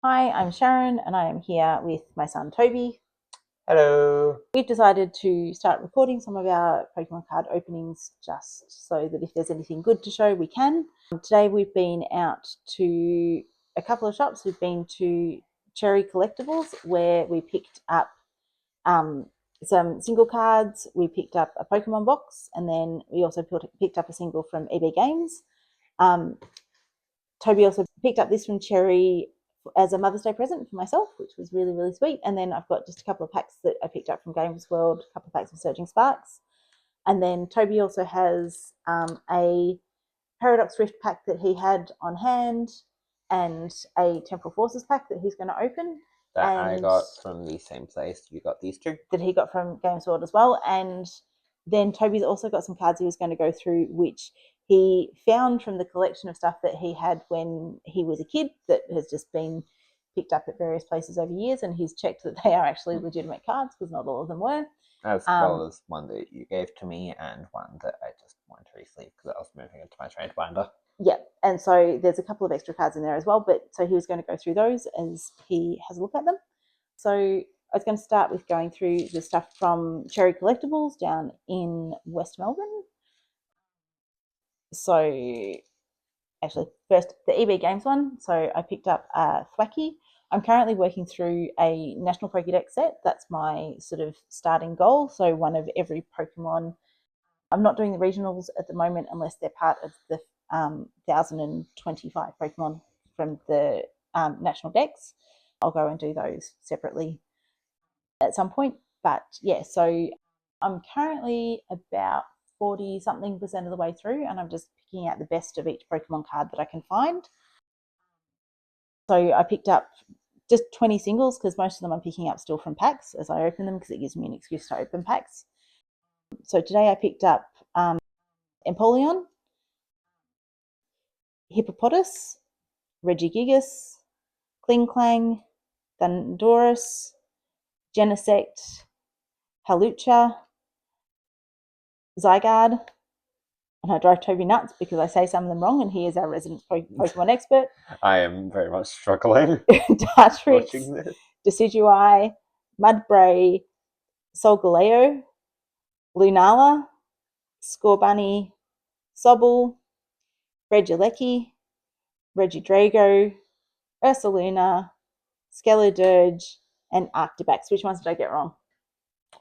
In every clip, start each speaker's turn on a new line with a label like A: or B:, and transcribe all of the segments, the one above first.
A: Hi, I'm Sharon and I am here with my son Toby.
B: Hello.
A: We've decided to start recording some of our Pokemon card openings just so that if there's anything good to show, we can. Today we've been out to a couple of shops. We've been to Cherry Collectibles where we picked up some single cards. We picked up a Pokemon box and then we also picked up a single from EB Games. Toby also picked up this from Cherry as a Mother's Day present for myself, which was really, really sweet. And then I've got just a couple of packs that I picked up from Games World, a couple of packs of Surging Sparks. And then Toby also has a Paradox Rift pack that he had on hand and a Temporal Forces pack that he's going to open.
B: That I got from the same place you got these two.
A: That he got from Games World as well. And then Toby's also got some cards he was going to go through, which he found from the collection of stuff that he had when he was a kid that has just been picked up at various places over years, and he's checked that they are actually legitimate cards because not all of them were.
B: As well as one that you gave to me and one that I just wanted to resleeve because I was moving into my trade binder.
A: Yeah, and so there's a couple of extra cards in there as well, but so he was going to go through those as he has a look at them. So I was going to start with going through the stuff from Cherry Collectibles down in West Melbourne. So actually, first the EB Games one. So I picked up Thwacky. I'm currently working through a National Pokédex set. That's my sort of starting goal. So one of every Pokemon. I'm not doing the regionals at the moment unless they're part of the 1,025 Pokemon from the national decks. I'll go and do those separately at some point. But yeah, so I'm currently about 40 something percent of the way through, and I'm just picking out the best of each Pokemon card that I can find. So I picked up just 20 singles because most of them I'm picking up still from packs as I open them because it gives me an excuse to open packs. So today I picked up Empoleon, Hippopotas, Regigigas, Klinklang, Thunderous, Genesect, Halucha, Zygarde, and I drive Toby nuts because I say some of them wrong, and he is our resident Pokemon expert.
B: I am very much struggling
A: watching this. Decidueye, Mudbray, Solgaleo, Lunala, Scorbunny, Sobble, Regieleki, Regidrago, Ursaluna, Skelledurge, and Arctibax. Which ones did I get wrong?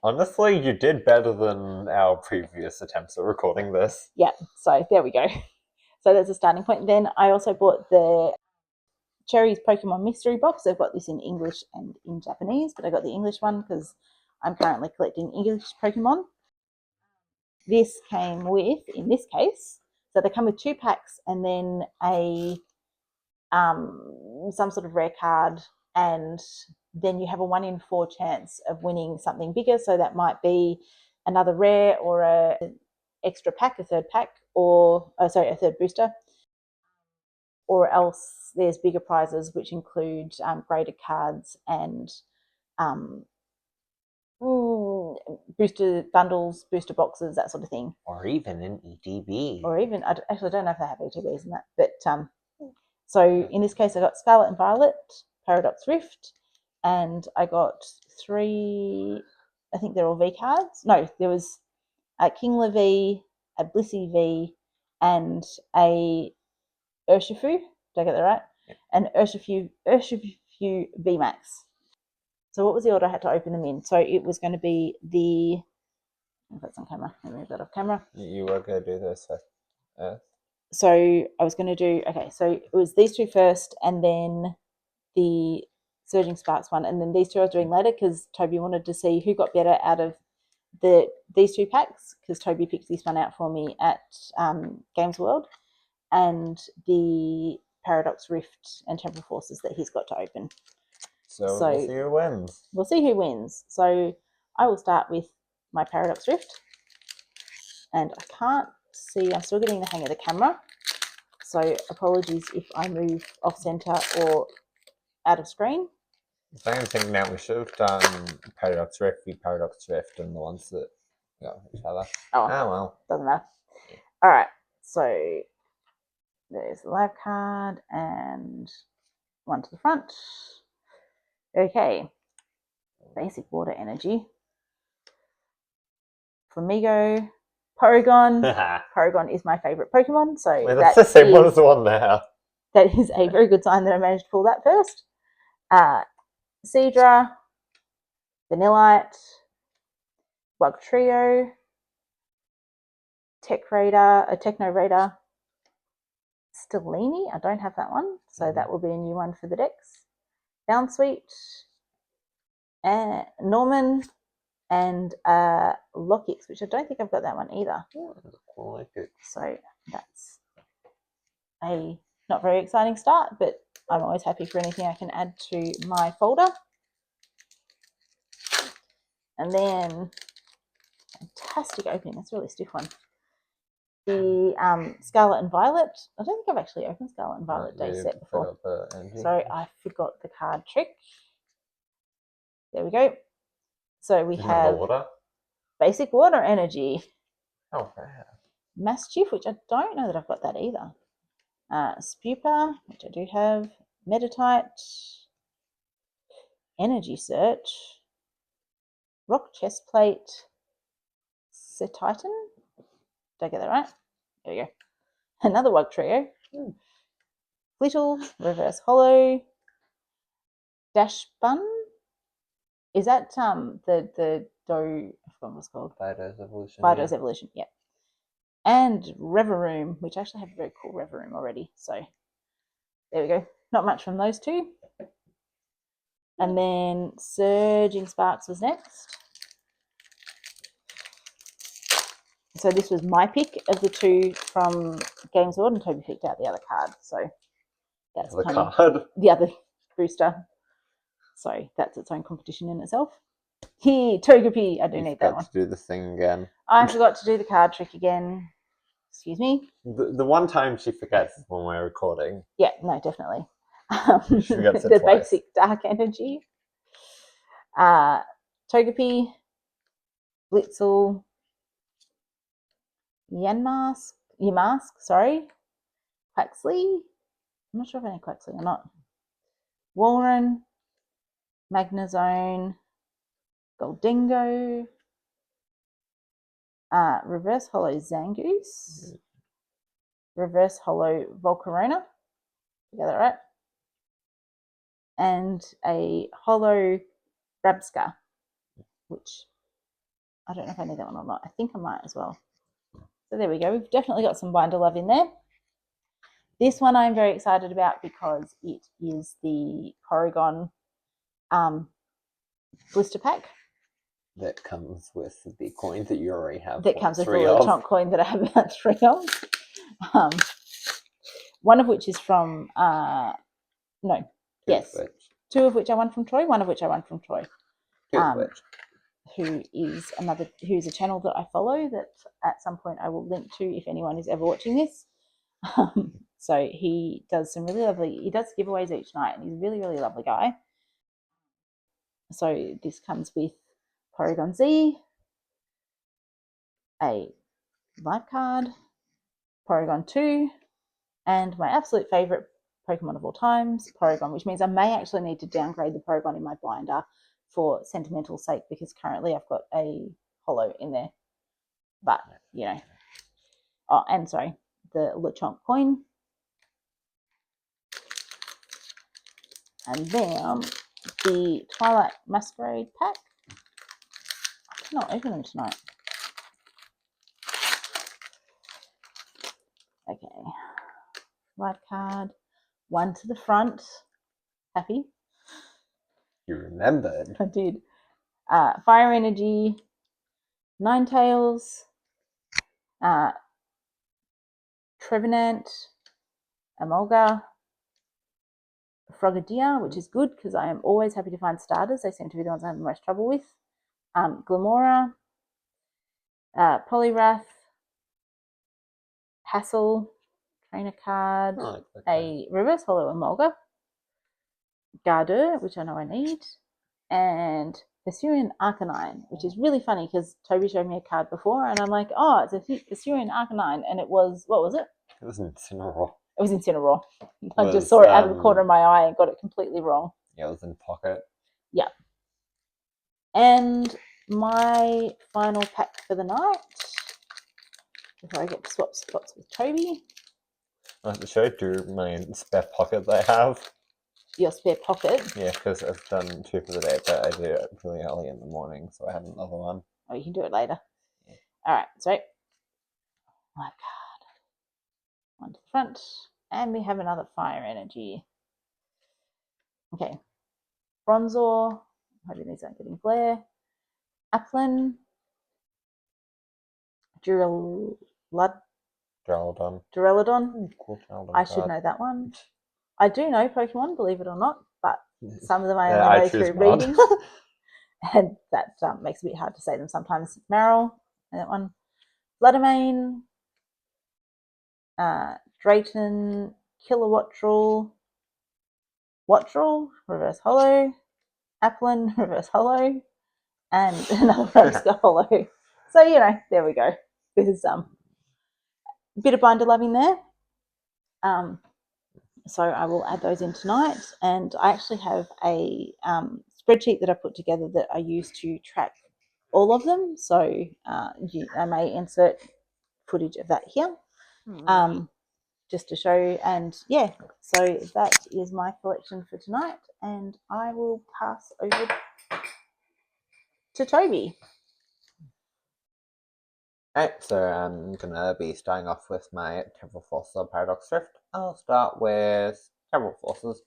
B: Honestly, you did better than our previous attempts at recording this.
A: Yeah, so there we go. So that's a starting point. Then I also bought the Cherry's Pokemon Mystery Box. I've got this in English and in Japanese, but I got the English one because I'm currently collecting English Pokemon. This came with, in this case, so they come with 2 packs and then a some sort of rare card, and then you have a 1 in 4 chance of winning something bigger. So that might be another rare or a extra pack, a third pack, or a third booster, or else there's bigger prizes which include graded cards and booster bundles, booster boxes, that sort of thing.
B: Or even an ETB.
A: Or even, I actually don't know if they have ETBs in that, but so in this case I got Scarlet and Violet, Paradox Rift, and I got 3, I think they're all V cards. No, there was a Kingler V, a Blissey V, and a Urshifu. Did I get that right?
B: Yep.
A: And Urshifu VMAX. So what was the order I had to open them in? So it was going to be the, if that's on camera, let me move that off camera.
B: You were going to do this
A: So I was going to do, okay, so it was these 2 first and then the Surging Sparks one, and then these 2 I was doing later because Toby wanted to see who got better out of these 2 packs, because Toby picked this one out for me at Games World, and the Paradox Rift and Temporal Forces that he's got to open.
B: So we'll see who wins.
A: We'll see who wins. So I will start with my Paradox Rift, and I can't see, I'm still getting the hang of the camera, so apologies if I move off center or out of screen.
B: I think now we should have done Paradox Rift, Paradox Rift, and the ones that got each other.
A: Oh well, doesn't matter. All right, so there's the live card, and one to the front. Okay, basic water energy. Flamigo, Porygon. Porygon is my favourite Pokemon, so
B: wait, that's the same one as the one there.
A: That is a very good sign that I managed to pull that first. Seadra, Vanillite, Bug Trio, Techno Raider, Stellini. I don't have that one, so that will be a new one for the decks. Bounsweet, and Norman, and Lockix, which I don't think I've got that one either.
B: I like it.
A: So that's a not very exciting start, but I'm always happy for anything I can add to my folder. And then, fantastic opening. That's a really stiff one. The Scarlet and Violet. I don't think I've actually opened Scarlet and Violet day set before. Sorry, I forgot the card trick. There we go. So we have
B: water?
A: basic water energy.
B: Oh, bad.
A: Mischief, which I don't know that I've got that either. Spupa, which I do have. Meditite. Energy Search. Rock Chest Plate. Titan. Did I get that right? There we go. Another Wug Trio. Little, Reverse Hollow. Dash Bun. Is that the Do? I forgot what it's called.
B: Fido's Evolution.
A: Fido's Evolution, yeah. And Reveroom, which I actually have a very cool Reveroom already. So there we go. Not much from those two. And then Surging Sparks was next. So this was my pick of the two from Games World, and Toby picked out the other card. So that's
B: the card.
A: The other booster. So that's its own competition in itself. Here, Togepi. I do need that one.
B: To do the thing again.
A: I forgot to do the card trick again. Excuse me.
B: The one time she forgets is when we're recording.
A: Yeah, no, definitely.
B: She forgets it
A: the
B: twice.
A: basic dark energy. Togepi, Blitzel, Yamask, sorry, Quaxley. I'm not sure if I need Quaxley or not. Walren, Magnezone, Goldingo, Reverse Hollow Zangoose, Reverse Hollow Volcarona. You got that right? And a Hollow Rabsca, which I don't know if I need that one or not. I think I might as well. So there we go. We've definitely got some binder love in there. This one I'm very excited about because it is the Porygon blister pack.
B: That comes with the coins that you already have.
A: That comes with the Lechonk coin that I have about 3 of. One of which is from, two of which I won from Troy, one of which I won from Troy. Who's a channel that I follow that at some point I will link to if anyone is ever watching this. So he does some really lovely, he does giveaways each night, and he's a really, really lovely guy. So this comes with Porygon Z, a live card, Porygon 2, and my absolute favourite Pokemon of all times, Porygon, which means I may actually need to downgrade the Porygon in my binder for sentimental sake, because currently I've got a holo in there. But, you know. Oh, and sorry, the Lechonk coin. And then the Twilight Masquerade pack. I cannot open them tonight. Okay. Live card. One to the front. Happy?
B: You remembered.
A: I did. Fire Energy. Ninetales. Trevenant. Emolga. Frogadier, which is good because I am always happy to find starters. They seem to be the ones I have the most trouble with. Glamora, Poliwrath, Hassel, trainer card, a reverse holo Emolga, Gardevoir, which I know I need, and Hisuian Arcanine, which is really funny because Toby showed me a card before and I'm like, oh, it's a Hisuian Arcanine, and it was, what was it?
B: It was Incineroar.
A: It was Incineroar. I just
B: Was,
A: saw it out of the corner of my eye and got it completely wrong.
B: Yeah, it was in pocket.
A: Yeah. And my final pack for the night, before I get to swap spots with Toby.
B: I have to show you my spare pocket that I have.
A: Your spare pocket?
B: Yeah, because I've done 2 for the day, but I do it really early in the morning, so I have another one.
A: Oh, you can do it later.
B: Yeah.
A: Alright, so my card. One to the front. And we have another fire energy. Okay. Bronzor. Hoping these aren't getting glare. Applin. Duraludon.
B: Cool Duraludon
A: I should
B: card.
A: know that one. I do know Pokemon, believe it or not, but some of them I
B: Yeah,
A: only
B: I
A: know
B: choose
A: through
B: mod.
A: reading. And that makes it a bit hard to say them sometimes. Marill, that one. Vladimane, Drayton, Kilowattrel, Wattrel, reverse holo, Applin, reverse holo, and another Roadster holo. So, you know, there we go. There's a bit of binder loving there. So I will add those in tonight. And I actually have a spreadsheet that I put together that I use to track all of them. So I may insert footage of that here. Just to show. And yeah, so that is my collection for tonight, and I will pass over to Toby.
B: Alright, so I'm gonna be starting off with my Temporal Forces of Paradox Rift. I'll start with Temporal Forces,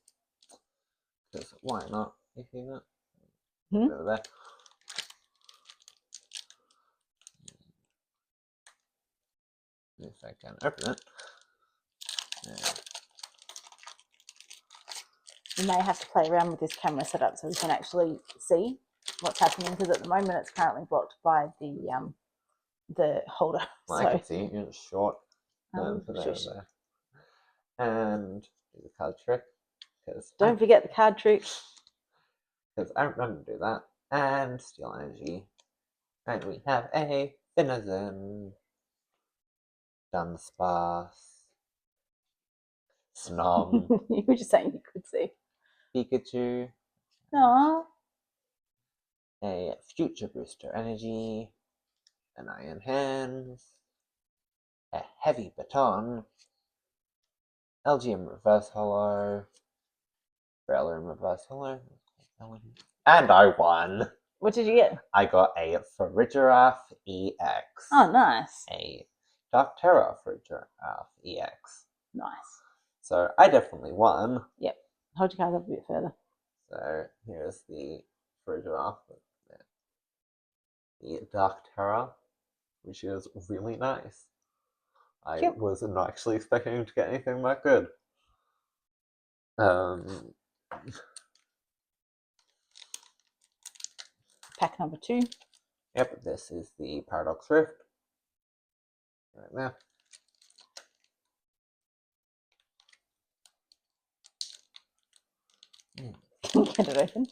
B: because why not? You see that? Over there. If I can open it.
A: We may have to play around with this camera setup so we can actually see what's happening, because at the moment it's currently blocked by the holder.
B: Well,
A: so
B: I can see it's short.
A: shush.
B: There. And the card trick.
A: Don't forget the card trick.
B: Because I remember to do that. And Steel Energy. And we have a Finizen, Dunsparce, Snom,
A: You were just saying you could see.
B: Pikachu,
A: Aww.
B: a Future Booster Energy, an Iron Hands, a Heavy Baton, LGM Reverse Holo, Breloom Reverse Holo, and I won!
A: What did you get?
B: I got a Farigiraf EX.
A: Oh, nice.
B: A Darktera Farigiraf EX.
A: Nice.
B: So I definitely won.
A: Yep. Hold your card up a bit further.
B: So here's the Farigiraf with the Darktera, which is really nice. I was not actually expecting to get anything that good.
A: Pack number 2.
B: Yep, this is the Paradox Rift. Right there.
A: Get it open.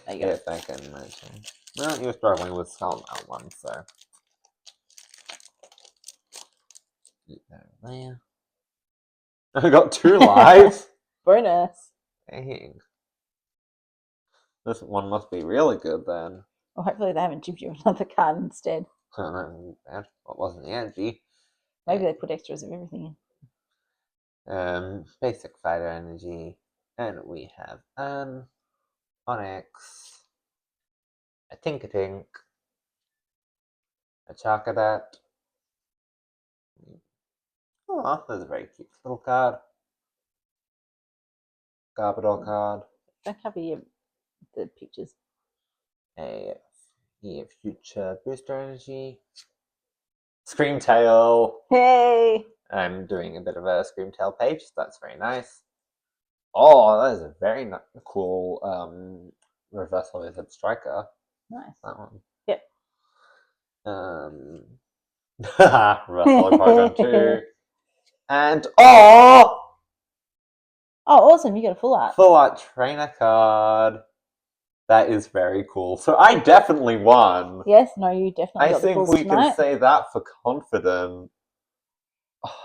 A: There you go.
B: Yes, I can imagine. Well, you're struggling with Skull that one, so. There. I got 2 lives.
A: Bonus.
B: Dang. This one must be really good then.
A: Well, hopefully they haven't given you another card instead.
B: That wasn't the energy.
A: Maybe they put extras of everything
B: in. Basic fighter energy, and we have an Onyx, a Tinkatink, a Charcadet. Oh, that's a very cute little card. Garbodor card.
A: Don't cover the pictures.
B: A Future Booster Energy. Screamtail.
A: Hey!
B: I'm doing a bit of a Screamtail page. So that's very nice. Oh, that is a very cool Reverse Hollow Striker.
A: Nice.
B: That one.
A: Yep.
B: Reverse Hollow Porygon 2. And oh,
A: awesome! You got a full art.
B: Full Art Trainer card. That is very cool. So I definitely won.
A: Yes, no, you definitely
B: I
A: got the
B: think
A: pulls
B: we
A: tonight.
B: can say that for confident.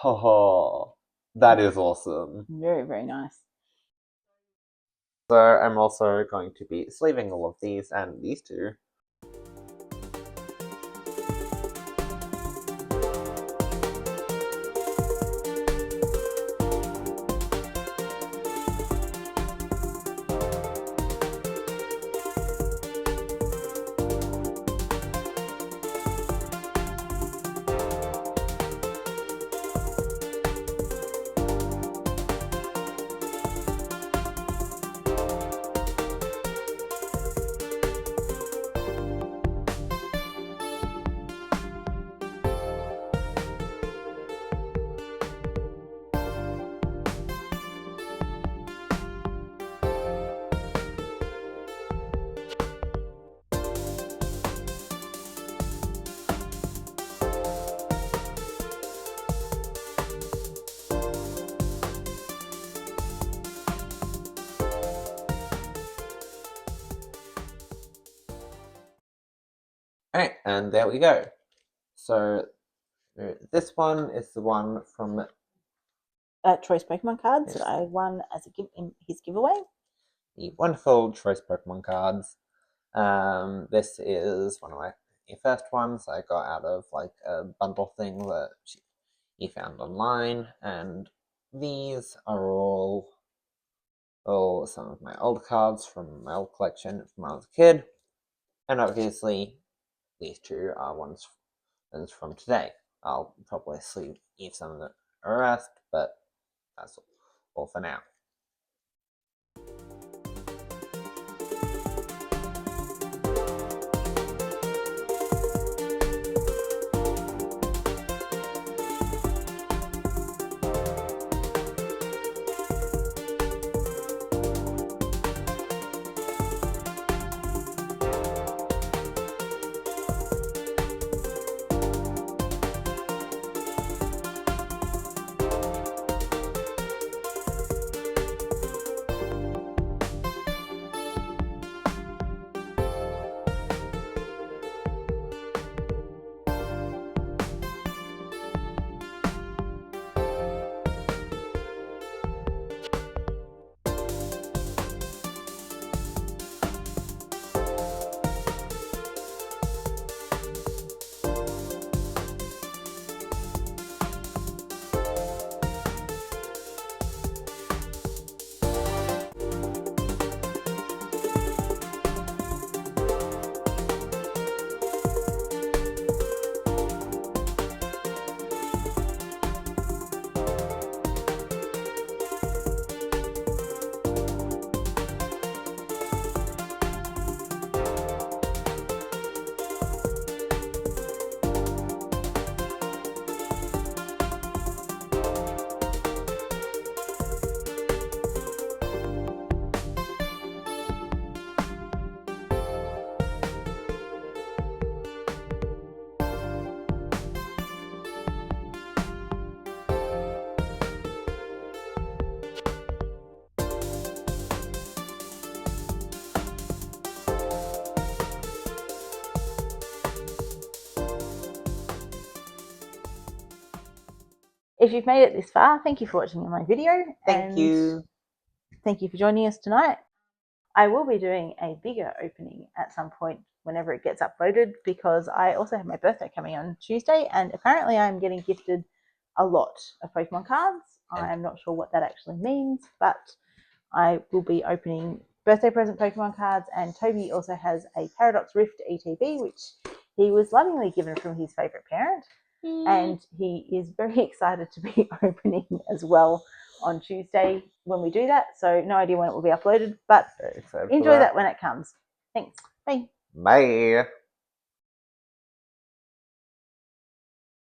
B: Oh. That is awesome.
A: Very, very nice.
B: So I'm also going to be sleeving all of these and these two. Alright, and there we go. So this one is the one from
A: Choice Pokemon cards that I won as in his giveaway.
B: The wonderful Choice Pokemon cards. This is one of my first ones I got out of like a bundle thing that he found online, and these are all some of my old cards from my old collection from when I was a kid, and obviously these two are ones from today. I'll probably sleeve some of the rest, but that's all for now.
A: If you've made it this far, thank you for watching my video.
B: Thank you.
A: Thank you for joining us tonight. I will be doing a bigger opening at some point whenever it gets uploaded, because I also have my birthday coming on Tuesday, and apparently I'm getting gifted a lot of Pokemon cards. I am not sure what that actually means, but I will be opening birthday present Pokemon cards, and Toby also has a Paradox Rift ETB, which he was lovingly given from his favourite parent, and he is very excited to be opening as well on Tuesday when we do that. So no idea when it will be uploaded, but enjoy that when it comes. Thanks. Bye.
B: Bye.